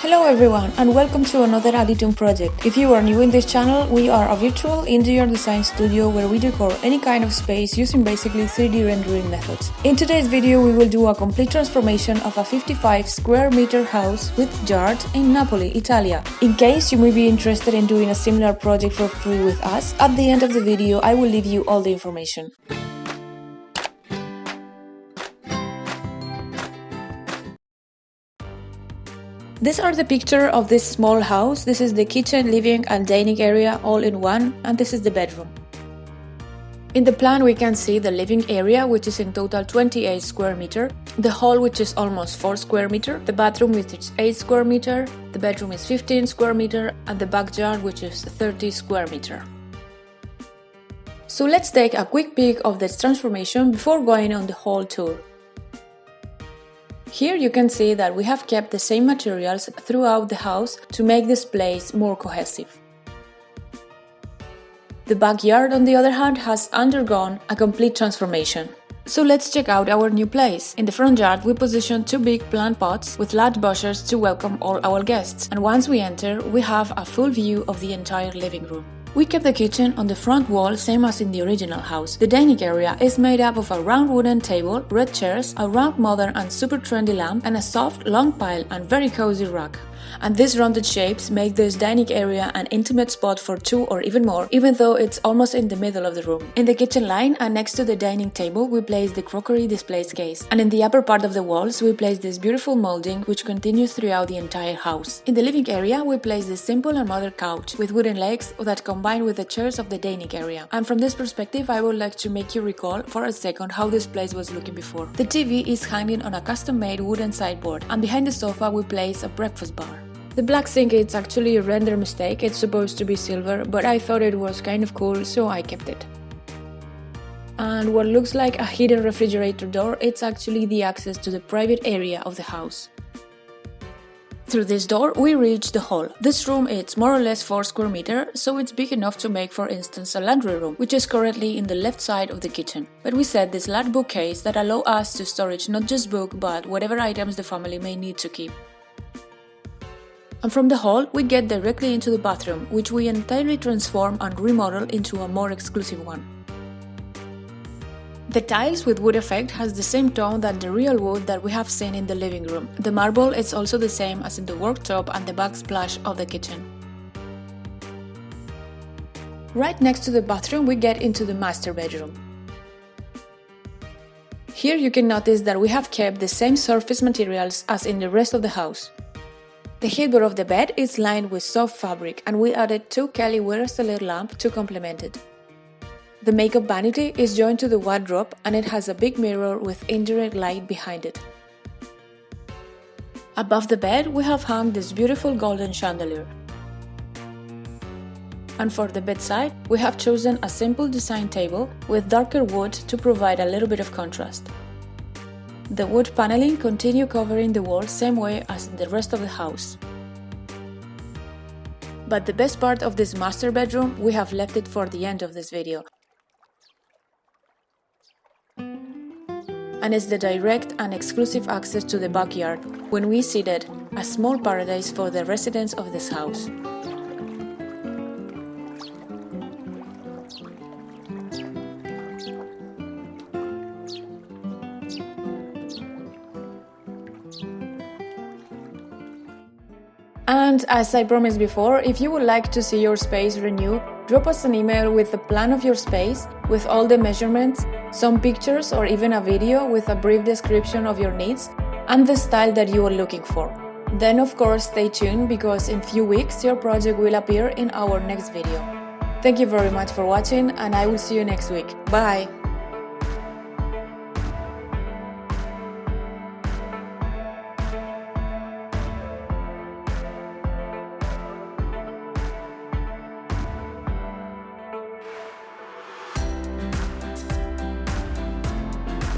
Hello everyone and welcome to another Aditum project. If you are new in this channel, we are a virtual interior design studio where we decor any kind of space using basically 3D rendering methods. In today's video we will do a complete transformation of a 55 square meter house with yard in Naples, Italy. In case you may be interested in doing a similar project for free with us, at the end of the video I will leave you all the information. These are the picture of this small house. This is the kitchen, living and dining area all in one, and this is the bedroom. In the plan we can see the living area, which is in total 28 square meter, the hall which is almost 4 square meter, the bathroom which is 8 square meter, the bedroom is 15 square meter and the backyard which is 30 square meter. So let's take a quick peek of this transformation before going on the whole tour. Here you can see that we have kept the same materials throughout the house to make this place more cohesive. The backyard, on the other hand, has undergone a complete transformation. So let's check out our new place. In the front yard we position 2 big plant pots with large bushes to welcome all our guests, and once we enter we have a full view of the entire living room. We kept the kitchen on the front wall, same as in the original house. The dining area is made up of a round wooden table, red chairs, a round modern and super trendy lamp, and a soft, long pile and very cozy rug. And these rounded shapes make this dining area an intimate spot for 2 or even more, even though it's almost in the middle of the room. In the kitchen line and next to the dining table we place the crockery display case, and in the upper part of the walls we place this beautiful molding which continues throughout the entire house. In the living area we place this simple and modern couch with wooden legs that combine with the chairs of the dining area. And from this perspective I would like to make you recall for a second how this place was looking before. The TV is hanging on a custom-made wooden sideboard, and behind the sofa we place a breakfast bar. The black sink is actually a render mistake, it's supposed to be silver, but I thought it was kind of cool, so I kept it. And what looks like a hidden refrigerator door, it's actually the access to the private area of the house. Through this door we reach the hall. This room is more or less 4 square meter, so it's big enough to make, for instance, a laundry room, which is currently in the left side of the kitchen. But we set this large bookcase that allow us to storage not just book, but whatever items the family may need to keep. And from the hall we get directly into the bathroom, which we entirely transform and remodel into a more exclusive one. The tiles with wood effect has the same tone that the real wood that we have seen in the living room. The marble is also the same as in the worktop and the backsplash of the kitchen. Right next to the bathroom we get into the master bedroom. Here you can notice that we have kept the same surface materials as in the rest of the house. The headboard of the bed is lined with soft fabric, and we added 2 Kelly Weatherseller lamps to complement it. The makeup vanity is joined to the wardrobe, and it has a big mirror with indirect light behind it. Above the bed we have hung this beautiful golden chandelier. And for the bedside we have chosen a simple design table with darker wood to provide a little bit of contrast. The wood paneling continue covering the walls same way as in the rest of the house. But the best part of this master bedroom we have left it for the end of this video. And it's the direct and exclusive access to the backyard, when we seated a small paradise for the residents of this house. And as I promised before, if you would like to see your space renewed, drop us an email with a plan of your space, with all the measurements, some pictures or even a video with a brief description of your needs and the style that you are looking for. Then of course stay tuned, because in few weeks your project will appear in our next video. Thank you very much for watching, and I will see you next week. Bye!